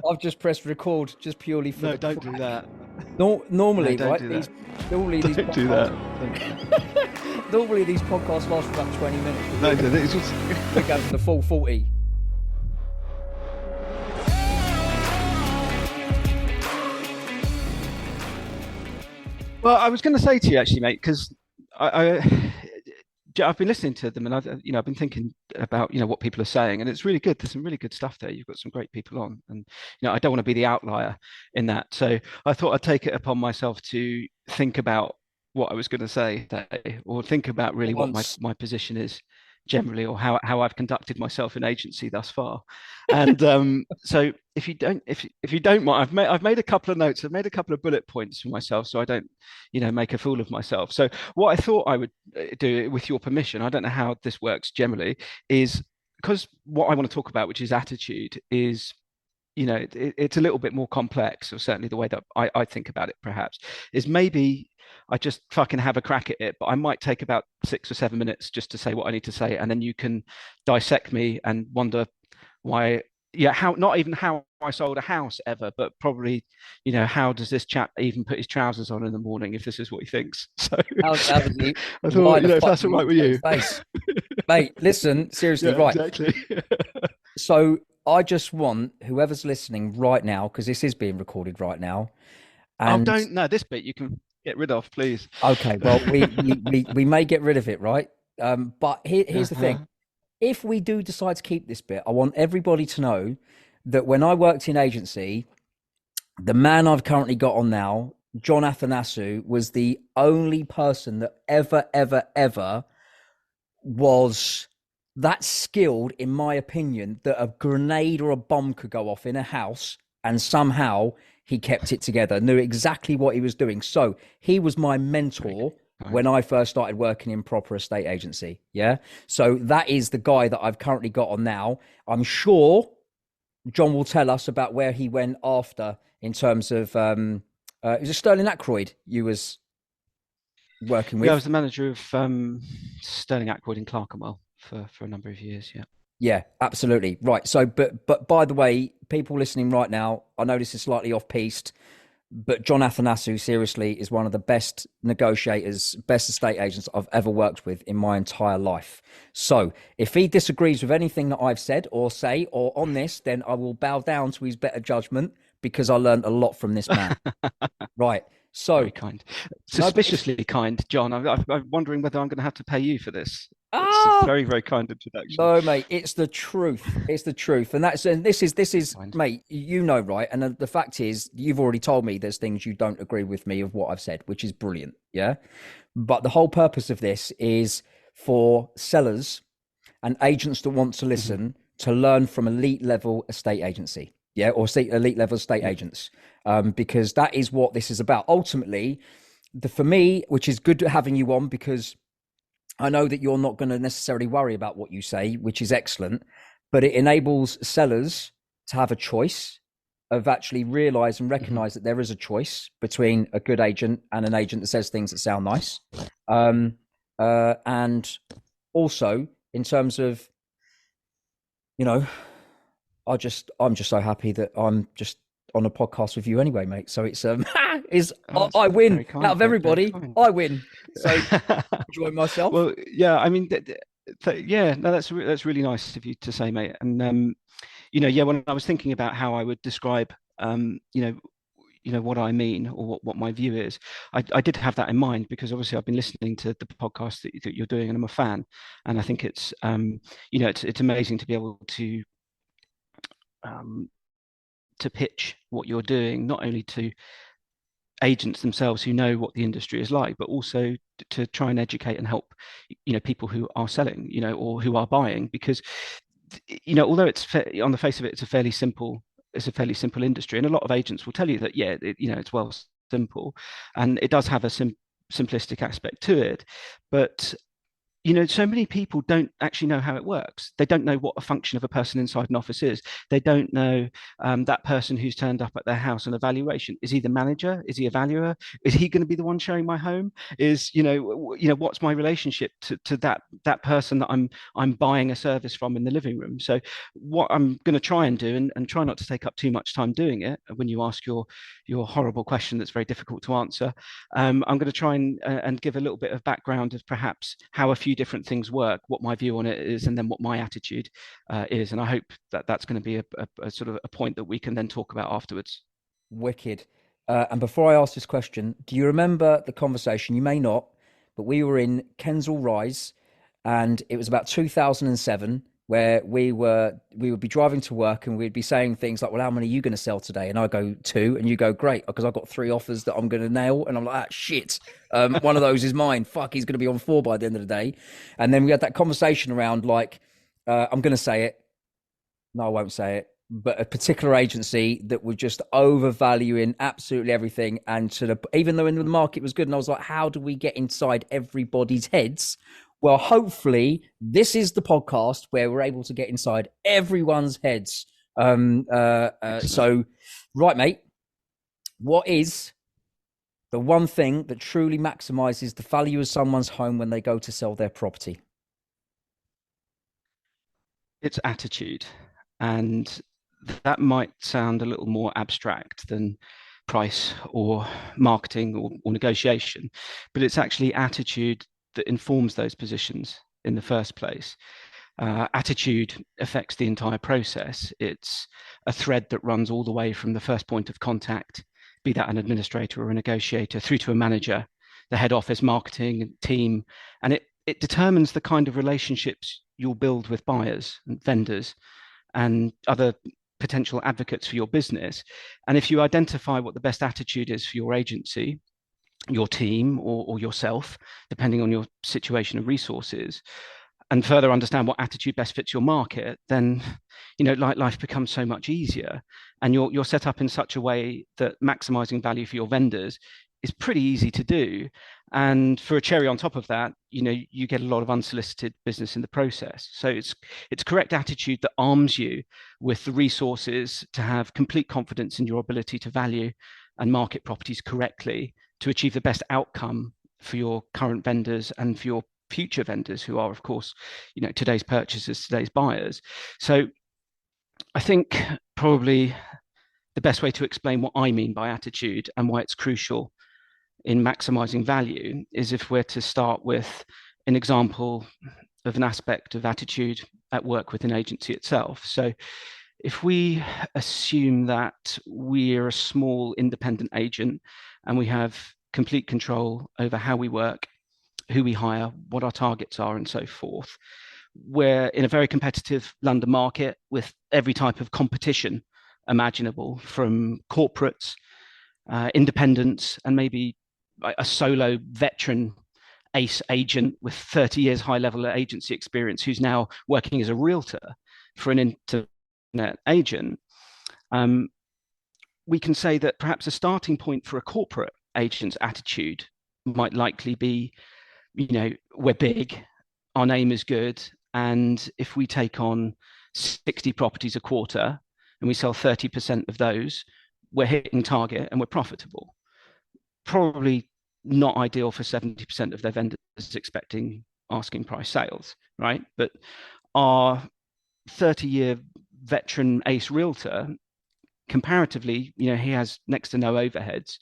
I've just pressed record just purely for No, don't do that. Normally, No, don't right? do These that. normally these Don't do podcasts, that. normally these podcasts last for about 20 minutes. No, it's just... We go for the full 40. Well, I was going to say to you actually, mate, because I've been listening to them, and I've been thinking about what people are saying, and it's really good. There's some really good stuff there. You've got some great people on, and I don't want to be the outlier in that. So I thought I'd take it upon myself to think about what I was going to say today, or think about really what Once. my position is generally, or how I've conducted myself in agency thus far. And so if you don't mind, I've made a couple of notes. I've made a couple of bullet points for myself, so I don't make a fool of myself. So what I thought I would do, with your permission, I don't know how this works generally, is because what I want to talk about, which is attitude, is it's a little bit more complex, or certainly the way that I think about it perhaps is maybe I just fucking have a crack at it, but I might take about 6 or 7 minutes just to say what I need to say, and then you can dissect me and wonder why, how, not even how I sold a house ever, but probably, how does this chap even put his trousers on in the morning if this is what he thinks? So How does he? I Why thought, the if fuck that's all do you right with want you. to face? Mate, listen, seriously, Yeah, right. exactly. So I just want whoever's listening right now, because this is being recorded right now. Oh, And don't, no, this bit you can get rid of, please. okay, well, we may get rid of it, right? But here's the thing. Uh-huh. If we do decide to keep this bit, I want everybody to know that when I worked in agency, the man I've currently got on now, John Athanasiou, was the only person that ever was that skilled, in my opinion, that a grenade or a bomb could go off in a house and somehow he kept it together, knew exactly what he was doing. So he was my mentor when I first started working in proper estate agency. Yeah. So that is the guy that I've currently got on now. I'm sure John will tell us about where he went after, in terms of, it was a Sterling Ackroyd you was working with. Yeah, I was the manager of Sterling Ackroyd in Clerkenwell for a number of years. Yeah. Yeah, absolutely. Right. So, but by the way, people listening right now, I know this is slightly off piste, but John Athanasiou, seriously, is one of the best negotiators, best estate agents I've ever worked with in my entire life. So if he disagrees with anything that I've said or say or on this, then I will bow down to his better judgment, because I learned a lot from this man. Right. So very kind, suspiciously kind, John. I'm wondering whether I'm going to have to pay you for this. It's a very, very kind introduction. No, mate, it's the truth. It's the truth. And this is, mate, right? And the fact is, you've already told me there's things you don't agree with me of what I've said, which is brilliant. Yeah. But the whole purpose of this is for sellers and agents that want to listen to learn from elite level estate agency. Yeah. Or elite level estate agents. Because that is what this is about. Ultimately, for me, which is good having you on, because I know that you're not going to necessarily worry about what you say, which is excellent, but it enables sellers to have a choice, of actually realize and recognize that there is a choice between a good agent and an agent that says things that sound nice. And also in terms of, I'm just so happy that I'm just on a podcast with you anyway, mate. So it's I win kind, out of everybody. I win. So enjoy myself. Well, yeah, I mean, yeah, no, that's really nice of you to say, mate. And yeah, when I was thinking about how I would describe, what I mean, or what my view is, I did have that in mind, because obviously I've been listening to the podcast that you're doing, and I'm a fan, and I think it's it's amazing to be able to pitch what you're doing, not only to agents themselves who know what the industry is like, but also to try and educate and help people who are selling, or who are buying, because although it's on the face of it, it's a fairly simple industry, and a lot of agents will tell you that it's well simple, and it does have a simplistic aspect to it, but so many people don't actually know how it works. They don't know what a function of a person inside an office is. They don't know that person who's turned up at their house on evaluation. Is he the manager? Is he a valuer? Is he going to be the one showing my home? Is what's my relationship to that person that I'm buying a service from in the living room? So what I'm going to try and do, and try not to take up too much time doing it, when you ask your horrible question that's very difficult to answer, I'm going to try and give a little bit of background of perhaps how a few different things work, what my view on it is, and then what my attitude is. And I hope that that's going to be a sort of a point that we can then talk about afterwards. Wicked. And before I ask this question, do you remember the conversation? You may not, but we were in Kensal Rise, and it was about 2007, where we would be driving to work and we'd be saying things like, well, how many are you going to sell today? And I go 2, and you go, great, because I've got 3 offers that I'm going to nail. And I'm like, ah, shit. One of those is mine. Fuck, he's going to be on 4 by the end of the day. And then we had that conversation around like, I'm going to say it. No, I won't say it. But a particular agency that was just overvaluing absolutely everything. And even though in the market was good, and I was like, how do we get inside everybody's heads? Well, hopefully this is the podcast where we're able to get inside everyone's heads. So, right, mate, what is the one thing that truly maximizes the value of someone's home when they go to sell their property? It's attitude. And that might sound a little more abstract than price or marketing or negotiation, but it's actually attitude that informs those positions in the first place. Attitude affects the entire process. It's a thread that runs all the way from the first point of contact, be that an administrator or a negotiator, through to a manager, the head office, marketing team, and it determines the kind of relationships you'll build with buyers and vendors and other potential advocates for your business. And if you identify what the best attitude is for your agency, your team, or yourself, depending on your situation and resources, and further understand what attitude best fits your market, then life becomes so much easier. And you're set up in such a way that maximizing value for your vendors is pretty easy to do. And for a cherry on top of that, you get a lot of unsolicited business in the process. So it's correct attitude that arms you with the resources to have complete confidence in your ability to value and market properties correctly, to achieve the best outcome for your current vendors and for your future vendors, who are, of course, today's purchasers, today's buyers. So I think probably the best way to explain what I mean by attitude and why it's crucial in maximizing value is if we're to start with an example of an aspect of attitude at work with an agency itself. So if we assume that we're a small independent agent and we have complete control over how we work, who we hire, what our targets are, and so forth, we're in a very competitive London market with every type of competition imaginable, from corporates, independents, and maybe a solo veteran ace agent with 30 years high level agency experience who's now working as a realtor for an internet agent. We can say that perhaps a starting point for a corporate agent's attitude might likely be, we're big, our name is good, and if we take on 60 properties a quarter and we sell 30% of those, we're hitting target and we're profitable. Probably not ideal for 70% of their vendors expecting asking price sales, right? But our 30-year veteran ace realtor, comparatively, he has next to no overheads.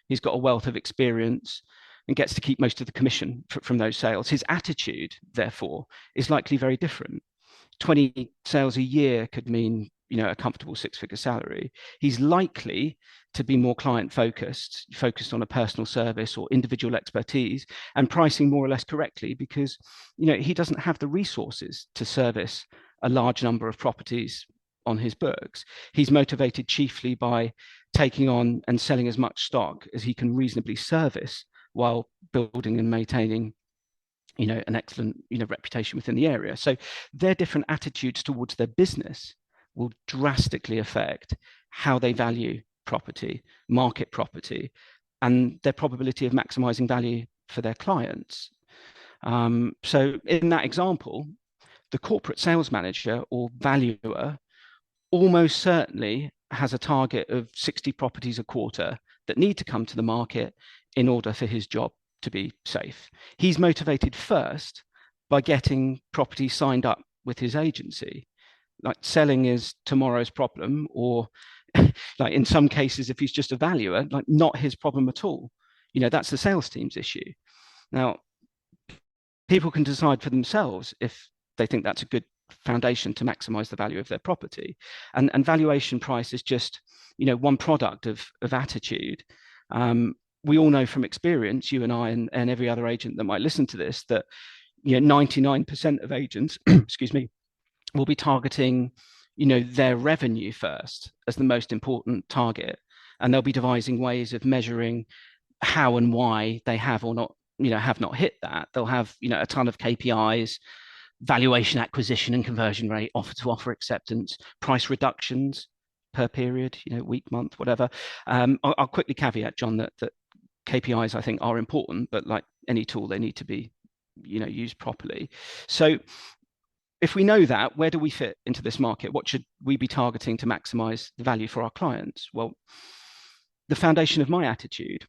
He's got a wealth of experience and gets to keep most of the commission from those sales. His attitude, therefore, is likely very different. 20 sales a year could mean, a comfortable 6-figure salary. He's likely to be more client focused on a personal service or individual expertise, and pricing more or less correctly because, he doesn't have the resources to service a large number of properties on his books. He's motivated chiefly by taking on and selling as much stock as he can reasonably service while building and maintaining an excellent reputation within the area. So their different attitudes towards their business will drastically affect how they value property, market property, and their probability of maximizing value for their clients. So in that example, the corporate sales manager or valuer almost certainly has a target of 60 properties a quarter that need to come to the market in order for his job to be safe. He's motivated first by getting properties signed up with his agency. Like selling is tomorrow's problem, or like in some cases, if he's just a valuer, like not his problem at all. That's the sales team's issue. Now, people can decide for themselves if they think that's a good foundation to maximize the value of their property. And valuation price is just, one product of attitude. We all know from experience, you and I and every other agent that might listen to this, that 99% of agents, excuse me, will be targeting, their revenue first as the most important target. And they'll be devising ways of measuring how and why they have or not, have not hit that. They'll have, a ton of KPIs, valuation, acquisition and conversion rate, offer to offer acceptance, price reductions per period, week, month, whatever. I'll quickly caveat, John, that KPIs I think are important, but like any tool, they need to be, used properly. So if we know that, where do we fit into this market? What should we be targeting to maximize the value for our clients? Well, the foundation of my attitude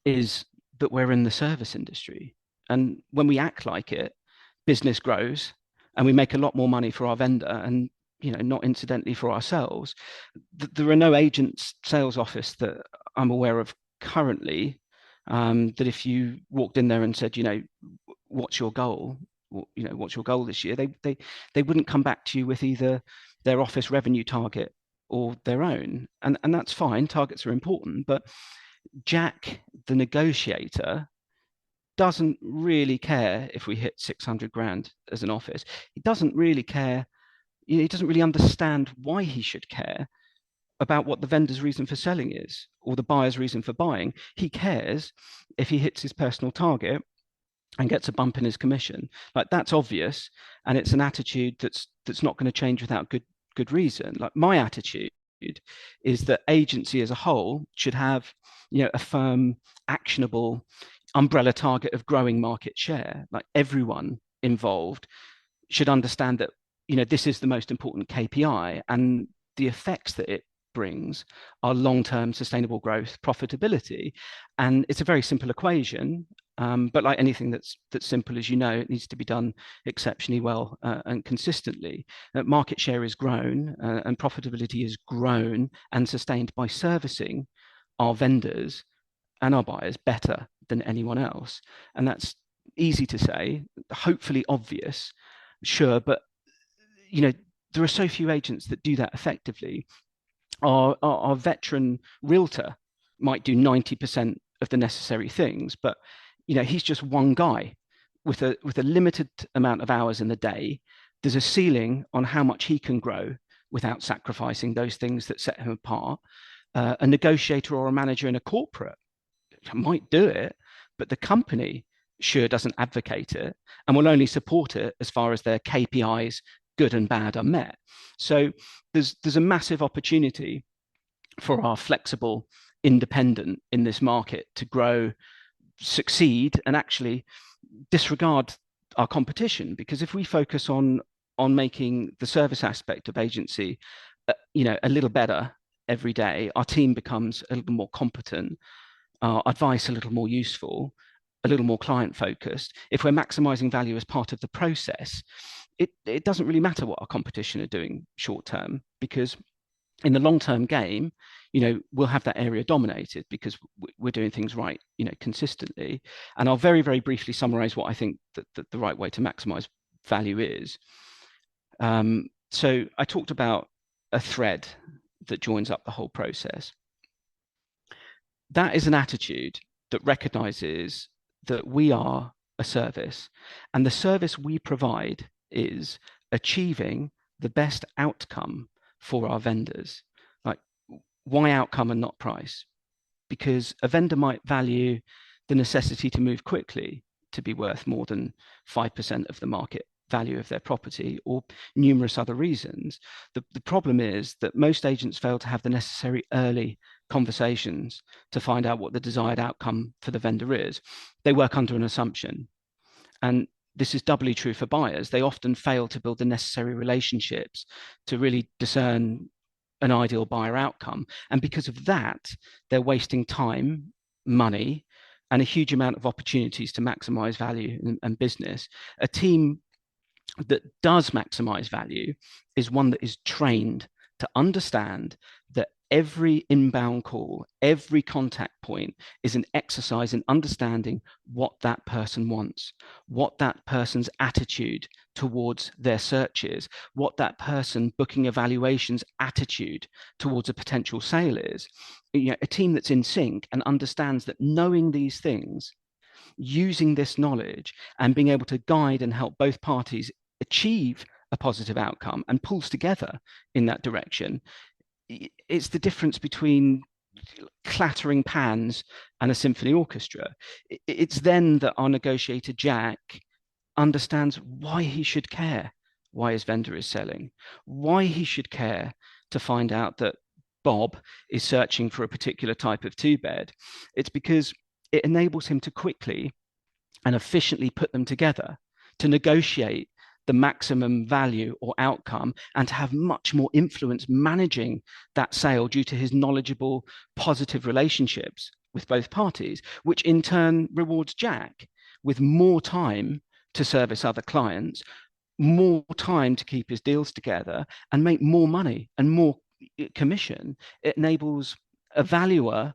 is that we're in the service industry. And when we act like it, business grows and we make a lot more money for our vendor and, not incidentally for ourselves. There are no agents sales office that I'm aware of currently that if you walked in there and said, what's your goal? What's your goal this year? They wouldn't come back to you with either their office revenue target or their own. And that's fine. Targets are important, but Jack, the negotiator, doesn't really care if we hit 600 grand as an office. He doesn't really care. He doesn't really understand why he should care about what the vendor's reason for selling is or the buyer's reason for buying. He cares if he hits his personal target and gets a bump in his commission. Like, that's obvious, and it's an attitude that's not going to change without good reason. Like, my attitude is that agency as a whole should have, a firm, actionable umbrella target of growing market share. Like, everyone involved should understand that, this is the most important KPI, and the effects that it brings are long-term sustainable growth, profitability. And it's a very simple equation. But like anything that's simple, as you know, it needs to be done exceptionally well and consistently. Market share is grown and profitability is grown and sustained by servicing our vendors and our buyers better than anyone else. And that's easy to say, hopefully obvious, sure, but there are so few agents that do that effectively. Our veteran realtor might do 90% of the necessary things, but he's just one guy with a limited amount of hours in the day. There's a ceiling on how much he can grow without sacrificing those things that set him apart. A negotiator or a manager in a corporate might do it, but the company sure doesn't advocate it and will only support it as far as their KPIs, good and bad, are met. So there's a massive opportunity for our flexible independent in this market to grow, succeed, and actually disregard our competition. Because if we focus on making the service aspect of agency a little better every day, our team becomes a little more competent, our advice a little more useful, a little more client focused. If we're maximizing value as part of the process, it doesn't really matter what our competition are doing short term, because in the long term game, we'll have that area dominated because we're doing things right, consistently. And I'll very, very briefly summarize what I think that the right way to maximize value is. So I talked about a thread that joins up the whole process. That is an attitude that recognizes that we are a service, and the service we provide is achieving the best outcome for our vendors. Like, why outcome and not price? Because a vendor might value the necessity to move quickly to be worth more than 5% of the market value of their property, or numerous other reasons. The problem is that most agents fail to have the necessary early conversations to find out what the desired outcome for the vendor is. They work under an assumption. And this is doubly true for buyers. They often fail to build the necessary relationships to really discern an ideal buyer outcome. And because of that, they're wasting time, money, and a huge amount of opportunities to maximize value and business. A team that does maximize value is one that is trained to understand that every inbound call, every contact point is an exercise in understanding what that person wants, what that person's attitude towards their search is, what that person booking evaluations attitude towards a potential sale is. You know, a team that's in sync and understands that knowing these things, using this knowledge and being able to guide and help both parties achieve a positive outcome and pulls together in that direction. It's the difference between clattering pans and a symphony orchestra. It's then that our negotiator Jack understands why he should care, why his vendor is selling, why he should care to find out that Bob is searching for a particular type of two bed. It's because it enables him to quickly and efficiently put them together to negotiate the maximum value or outcome and to have much more influence managing that sale due to his knowledgeable, positive relationships with both parties, which in turn rewards Jack with more time to service other clients, more time to keep his deals together and make more money and more commission. It enables a valuer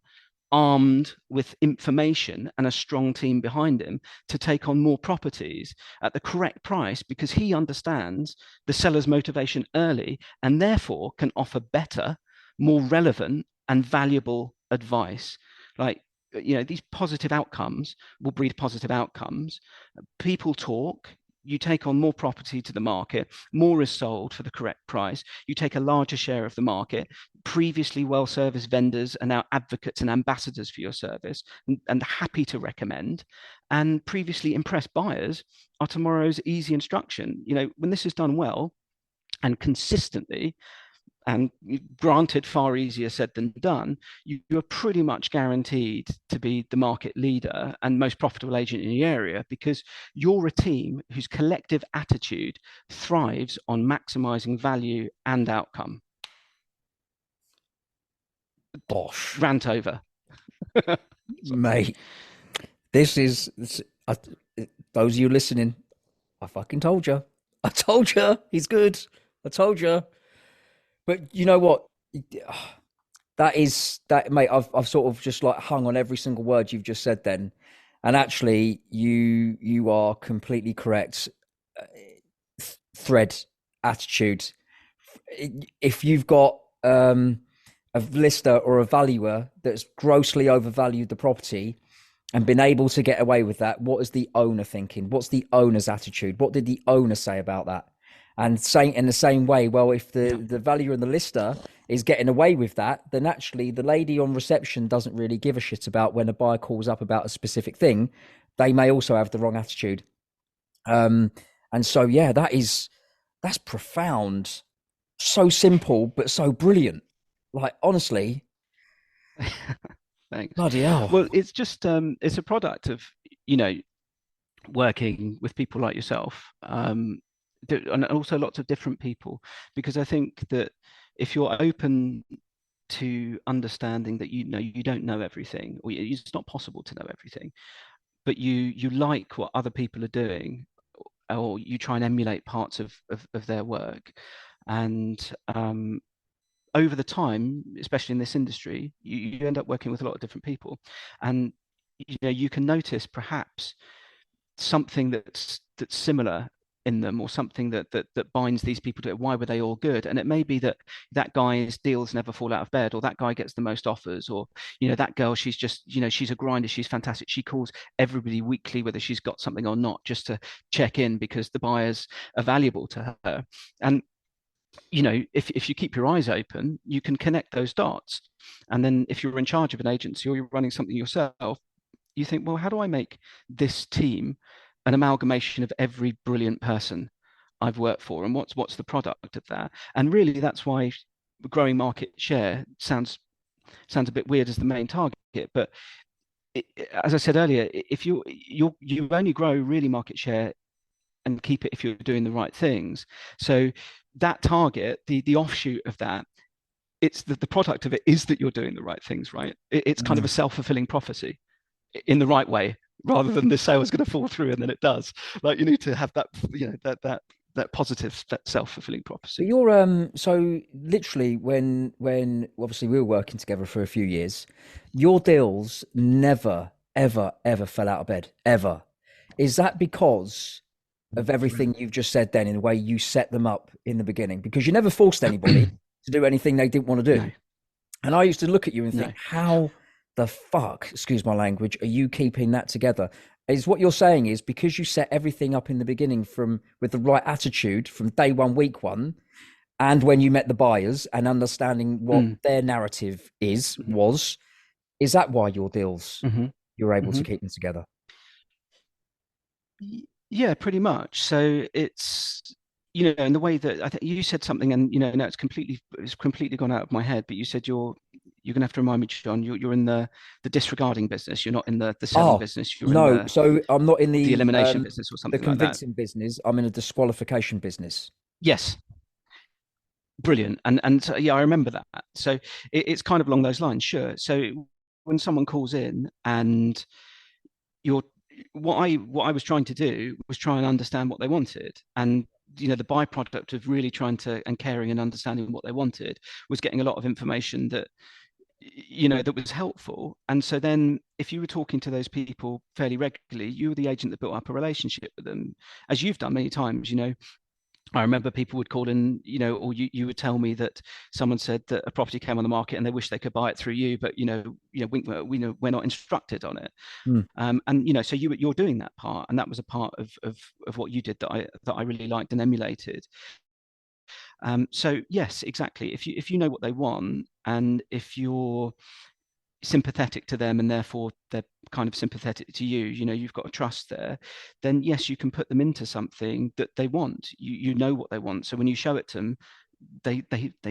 armed with information and a strong team behind him to take on more properties at the correct price because he understands the seller's motivation early and therefore can offer better, more relevant and valuable advice. Like, you know, these positive outcomes will breed positive outcomes. People talk. You take on more property to the market, more is sold for the correct price. You take a larger share of the market. Previously well-serviced vendors are now advocates and ambassadors for your service and happy to recommend. And previously impressed buyers are tomorrow's easy instruction. You know, when this is done well and consistently, and granted, far easier said than done, you are pretty much guaranteed to be the market leader and most profitable agent in the area because you're a team whose collective attitude thrives on maximizing value and outcome. Bosh, Rant over. mate. I, those of you listening, I fucking told you. I told you he's good. I told you. But you know what? That is that, mate. I've sort of just like hung on every single word you've just said. Then, and actually, you are completely correct. Thread, attitude. If you've got a lister or a valuer that's grossly overvalued the property and been able to get away with that, what is the owner thinking? What's the owner's attitude? What did the owner say about that? And saying in the same way, well, if the valuer and the lister is getting away with that, then actually the lady on reception doesn't really give a shit about when a buyer calls up about a specific thing. They may also have the wrong attitude. And so, yeah, that's profound. So simple, but so brilliant. Like, honestly, Thanks. bloody hell. Well, it's just it's a product of, you know, working with people like yourself, and also lots of different people, because I think that if you're open to understanding that, you know, you don't know everything, or it's not possible to know everything, but you like what other people are doing, or you try and emulate parts of their work, and over the time, especially in this industry, you end up working with a lot of different people, and you know, you can notice perhaps something that's similar in them, or something that binds these people to it. Why were they all good? And it may be that that guy's deals never fall out of bed, or that guy gets the most offers, or, you know, that girl, she's just, you know, she's a grinder, she's fantastic, she calls everybody weekly whether she's got something or not, just to check in because the buyers are valuable to her. And you know, if you keep your eyes open, you can connect those dots. And then if you're in charge of an agency or you're running something yourself, you think, well, how do I make this team an amalgamation of every brilliant person I've worked for, and what's the product of that? And really, that's why growing market share sounds a bit weird as the main target, but as I said earlier, if you only grow really market share and keep it if you're doing the right things. So that target, the offshoot of that, it's the product of it is that you're doing the right things, right? It's kind of a Mm. self-fulfilling prophecy in the right way, rather than the sale is going to fall through and then it does. Like you need to have that, that positive, that self-fulfilling But prophecy. you're so literally when obviously we were working together for a few years, your deals never ever fell out of bed ever. Is that because of everything you've just said then in the way you set them up in the beginning? Because you never forced anybody to do anything they didn't want to No, do. And I used to look at you and think, no. how the fuck, excuse my language, are you keeping that together? Is what you're saying is because you set everything up in the beginning from with the right attitude from day one, week one, and when you met the buyers and understanding what Mm. their narrative is that why your deals Mm-hmm. you're able to Mm-hmm. keep them together? Yeah, pretty much. So it's, in the way that I think you said something, and no, it's completely gone out of my head. But you said you're gonna have to remind me, John. You're in the disregarding business. You're not in the selling Oh, business. You're in no. So I'm not in the elimination business or the something like that. convincing business. I'm in a disqualification business. Yes, brilliant. And so, yeah, I remember that. So it's kind of along those lines. Sure. So when someone calls in and you're what I was trying to do was try and understand what they wanted, and the byproduct of really trying to and caring and understanding what they wanted was getting a lot of information that that was helpful. And so then if you were talking to those people fairly regularly, you were the agent that built up a relationship with them, as you've done many times. I remember people would call in, or you would tell me that someone said that a property came on the market and they wish they could buy it through you, but we're not instructed on it. Mm. And so you're doing that part, and that was a part of what you did that I really liked and emulated. So yes, exactly. If you know what they want, and if you're sympathetic to them and therefore they're kind of sympathetic to you, you've got a trust there, then yes, you can put them into something that they want. You know what they want, so when you show it to them, they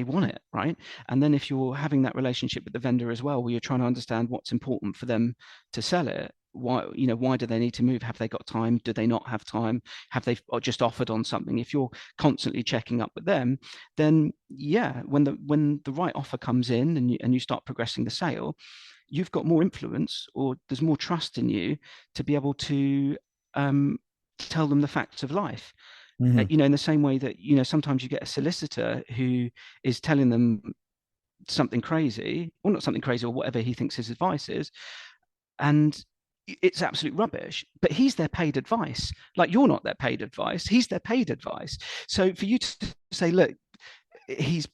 want it, right? And then if you're having that relationship with the vendor as well, where you're trying to understand what's important for them to sell it, why do they need to move? Have they got time? Do they not have time? Have they just offered on something? If you're constantly checking up with them, then yeah, when the right offer comes in and you start progressing the sale, you've got more influence, or there's more trust in you to be able to um, tell them the facts of life. Hmm. In the same way that sometimes you get a solicitor who is telling them something crazy, or not something crazy, or whatever he thinks his advice is, and it's absolute rubbish, but he's their paid advice. Like, you're not their paid advice, he's their paid advice. So for you to say, look, he's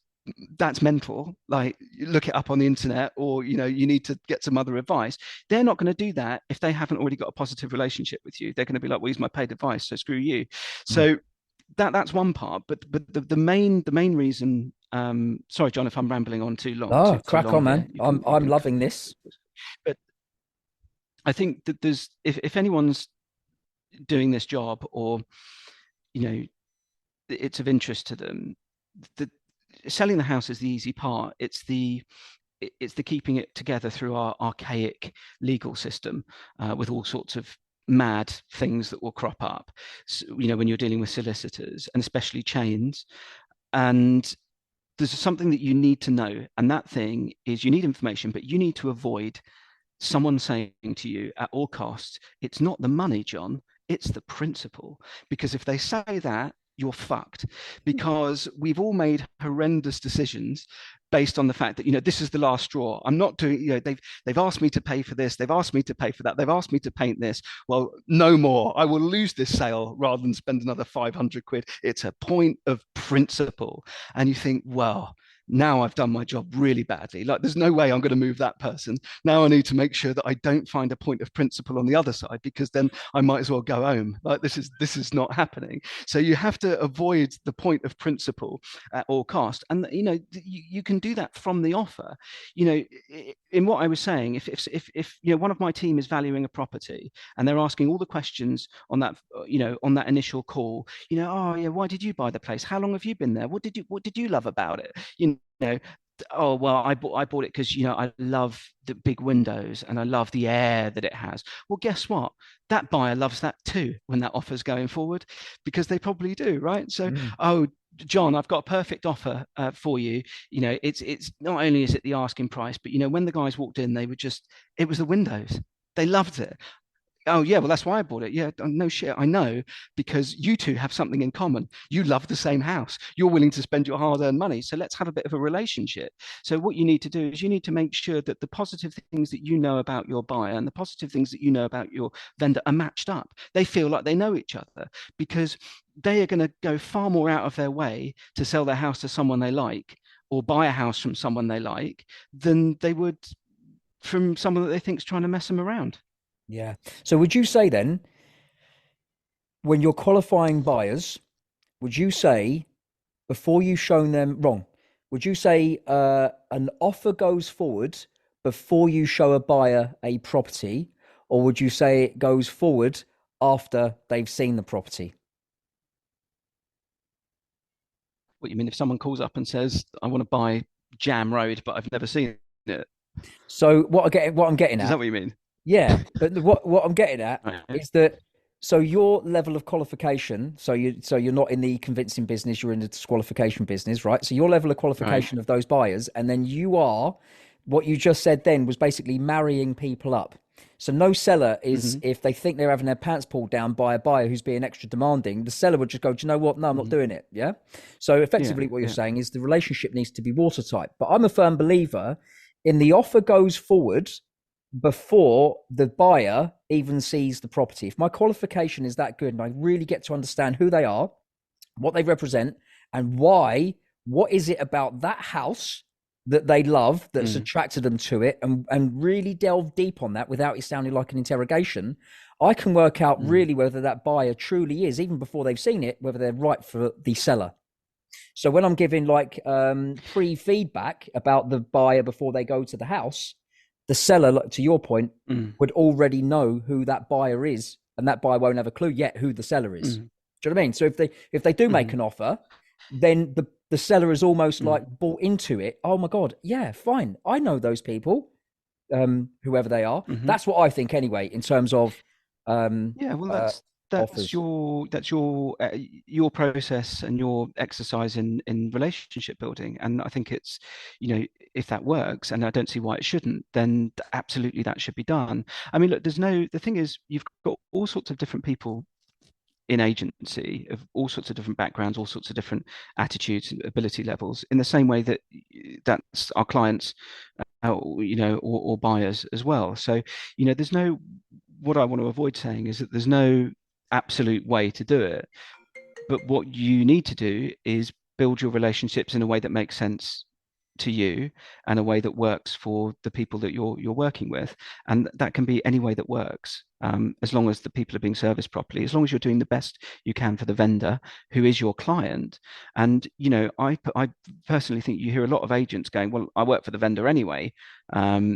that's mental, like, look it up on the internet, or you need to get some other advice, they're not going to do that if they haven't already got a positive relationship with you. They're going to be like, well, he's my paid advice, so screw you. Mm. So that's one part, but the main reason, sorry, John, if I'm rambling on too long Oh, too crack long on, here, man. you can I'm loving this. but I think that there's, if anyone's doing this job, or you know it's of interest to them, the selling the house is the easy part. It's the keeping it together through our archaic legal system, with all sorts of mad things that will crop up, so, when you're dealing with solicitors, and especially chains. And there's something that you need to know, and that thing is, you need information, but you need to avoid someone saying to you at all costs, it's not the money, John, it's the principle. Because if they say that, you're fucked. Because we've all made horrendous decisions based on the fact that, this is the last straw. I'm not doing, they've asked me to pay for this, they've asked me to pay for that, they've asked me to paint this. Well, no more. I will lose this sale rather than spend another 500 quid. It's a point of principle. And you think, well, now I've done my job really badly. Like, there's no way I'm going to move that person. Now I need to make sure that I don't find a point of principle on the other side, because then I might as well go home. Like, this is not happening. So you have to avoid the point of principle at all cost. And you can do that from the offer. In what I was saying, if one of my team is valuing a property and they're asking all the questions on that initial call, oh yeah, why did you buy the place? How long have you been there? What did you love about it? Oh well, I bought it because I love the big windows and I love the air that it has. Well, guess what? That buyer loves that too when that offer's going forward, because they probably do, right? So, Mm. oh, John, I've got a perfect offer for you. It's not only is it the asking price, but when the guys walked in, it was the windows. They loved it. Oh yeah, well that's why I bought it. Yeah, no shit, I know, because you two have something in common. You love the same house. You're willing to spend your hard-earned money. So let's have a bit of a relationship. So what you need to do is you need to make sure that the positive things that you know about your buyer and the positive things that you know about your vendor are matched up. They feel like they know each other, because they are going to go far more out of their way to sell their house to someone they like or buy a house from someone they like than they would from someone that they think is trying to mess them around. Yeah. So would you say then, when you're qualifying buyers, would you say before you shown them wrong, would you say an offer goes forward before you show a buyer a property, or would you say it goes forward after they've seen the property? What you mean if someone calls up and says, I want to buy Jam Road, but I've never seen it? So what I'm getting Is that at, what you mean? yeah, but what I'm getting at Right. is that, so your level of qualification, so you're not in the convincing business, you're in the disqualification business, right? So your level of Right. qualification of those buyers, and then you are, what you just said then was basically marrying people up. So no seller is, Hmm. if they think they're having their pants pulled down by a buyer who's being extra demanding, the seller would just go, do you know what? No, I'm not Hmm. doing it. Yeah. So Yeah. effectively what you're Yeah. saying is the relationship needs to be watertight. But I'm a firm believer in the offer goes forward before the buyer even sees the property. If my qualification is that good and I really get to understand who they are, what they represent, and why, what is it about that house that they love that's Mm. attracted them to it, and really delve deep on that without it sounding like an interrogation, I can work out Mm. really whether that buyer truly is, even before they've seen it, whether they're right for the seller. So when I'm giving like pre-feedback about the buyer before they go to the house, the seller, like, to your point, Mm. would already know who that buyer is, and that buyer won't have a clue yet who the seller is. Mm. Do you know what I mean? So if they do make Mm. an offer, then the seller is almost Mm. like bought into it. Oh my god, yeah, fine, I know those people, whoever they are. Hmm. That's what I think anyway, in terms of um, Yeah. Well, uh, that's offers. your process and your exercise in relationship building. And I think it's, if that works, and I don't see why it shouldn't, then absolutely that should be done. I mean, look, the thing is, you've got all sorts of different people in agency of all sorts of different backgrounds, all sorts of different attitudes and ability levels, in the same way that that's our clients, or buyers as well. So, there's no, what I want to avoid saying is that there's no absolute way to do it. But what you need to do is build your relationships in a way that makes sense to you and a way that works for the people that you're working with, and that can be any way that works, as long as the people are being serviced properly, as long as you're doing the best you can for the vendor who is your client. And I personally think you hear a lot of agents going, well, I work for the vendor anyway,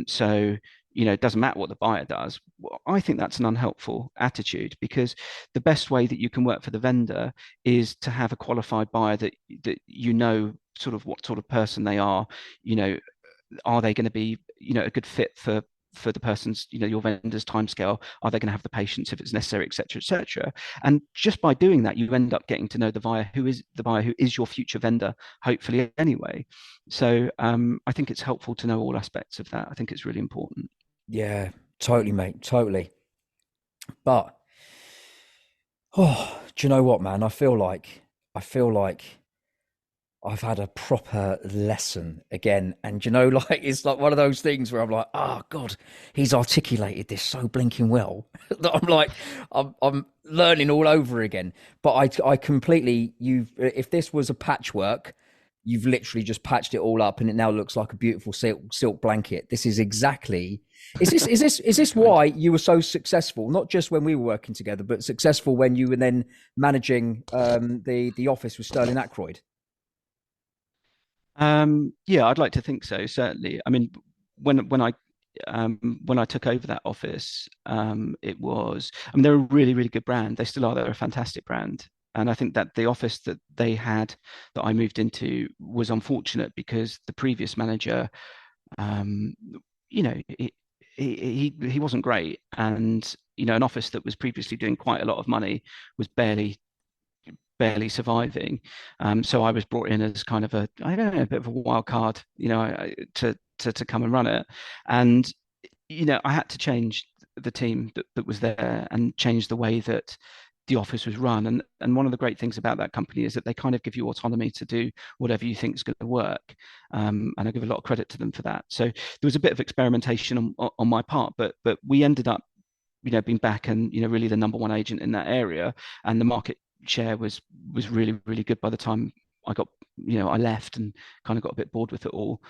so it doesn't matter what the buyer does. Well, I think that's an unhelpful attitude, because the best way that you can work for the vendor is to have a qualified buyer that sort of what sort of person they are. you know are they going to be a good fit for the person's, your vendor's timescale? Are they going to have the patience if it's necessary, etc., etc.? And just by doing that, you end up getting to know the buyer who is your future vendor, hopefully anyway. So I think it's helpful to know all aspects of that. I think it's really important. Yeah, totally, mate, totally. But oh, do you know what, man? I feel like I've had a proper lesson again. And like, it's like one of those things where I'm like, oh God, he's articulated this so blinking well that I'm like, I'm learning all over again. But I completely, if this was a patchwork, you've literally just patched it all up and it now looks like a beautiful silk blanket. This is exactly, is this Kind. why you were so successful, not just when we were working together, but successful when you were then managing the office with Sterling Ackroyd? Yeah, I'd like to think so, certainly. I mean, when I took over that office, it was, I mean, they're a really, really good brand. They still are. They're a fantastic brand. And I think that the office that they had that I moved into was unfortunate because the previous manager, um, you know, he wasn't great, and an office that was previously doing quite a lot of money was barely surviving. So I was brought in as kind of I don't know, a bit of a wild card, to come and run it. And I had to change the team that was there and change the way that the office was run. And one of the great things about that company is that they kind of give you autonomy to do whatever you think is going to work. And I give a lot of credit to them for that. So there was a bit of experimentation on my part, but we ended up, being back and, really the number one agent in that area. And the market share was really, really good by the time I got, I left and kind of got a bit bored with it all.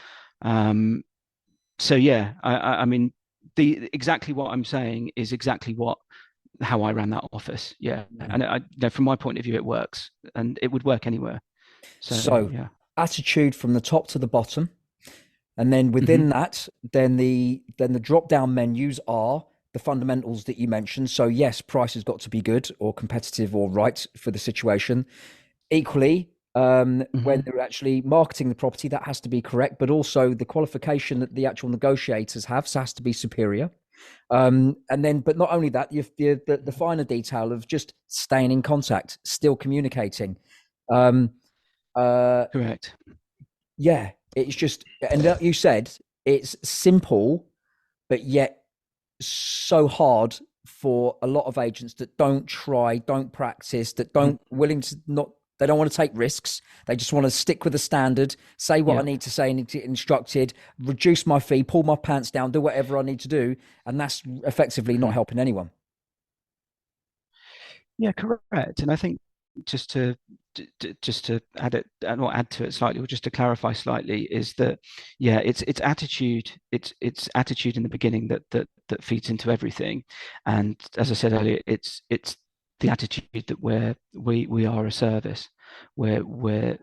So yeah, I mean, exactly what I'm saying is exactly how I ran that office. Yeah. And from my point of view, it works, and it would work anywhere. So yeah. Attitude from the top to the bottom. And then within that, then the drop down menus are the fundamentals that you mentioned. So yes, price has got to be good or competitive or right for the situation. Equally, when they're actually marketing the property, that has to be correct, but also the qualification that the actual negotiators have has to be superior. And then, but not only that, the finer detail of just staying in contact, still communicating. Correct. Yeah, it's just, and like you said, it's simple, but yet so hard for a lot of agents that don't try, don't practice, that don't willing to not. They don't want to take risks. They just want to stick with the standard, say what I need to say, need to get instructed, reduce my fee, pull my pants down, do whatever I need to do. And that's effectively not helping anyone. Yeah, correct. And I think just to add to it slightly, or just to clarify slightly, is that it's attitude. It's attitude in the beginning that feeds into everything. And as I said earlier, it's the attitude that we are a service. We're we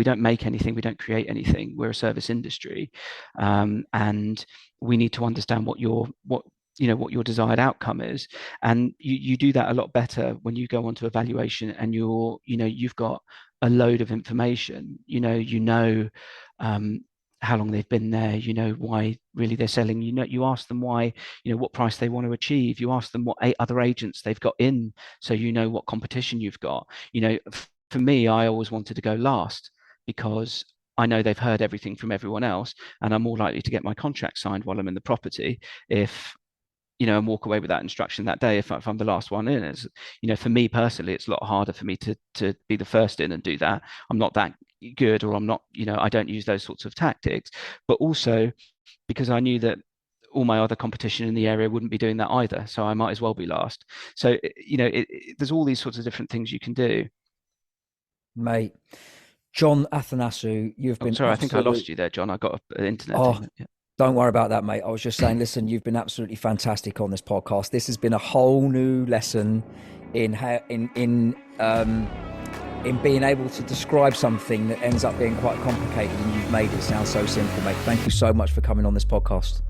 don't make anything, we don't create anything. We're a service industry, and we need to understand what your desired outcome is, and you do that a lot better when you go onto evaluation and you've got a load of information. How long they've been there, why really they're selling, you ask them why, what price they want to achieve, you ask them what 8 other agents they've got in, so what competition you've got. For me, I always wanted to go last because I know they've heard everything from everyone else, and I'm more likely to get my contract signed while I'm in the property if and walk away with that instruction that day if I'm the last one in. As for me personally, it's a lot harder for me to be the first in and do that. I'm not that good, or I'm not, I don't use those sorts of tactics. But also because I knew that all my other competition in the area wouldn't be doing that either, so I might as well be last. So there's all these sorts of different things you can do. Mate, John Athanasiou, you've been sorry, I think I lost you there, John. I got an internet thing. Yeah. Don't worry about that, mate. I was just saying, listen, you've been absolutely fantastic on this podcast. This has been a whole new lesson in how in being able to describe something that ends up being quite complicated, and you've made it sound so simple, mate. Thank you so much for coming on this podcast.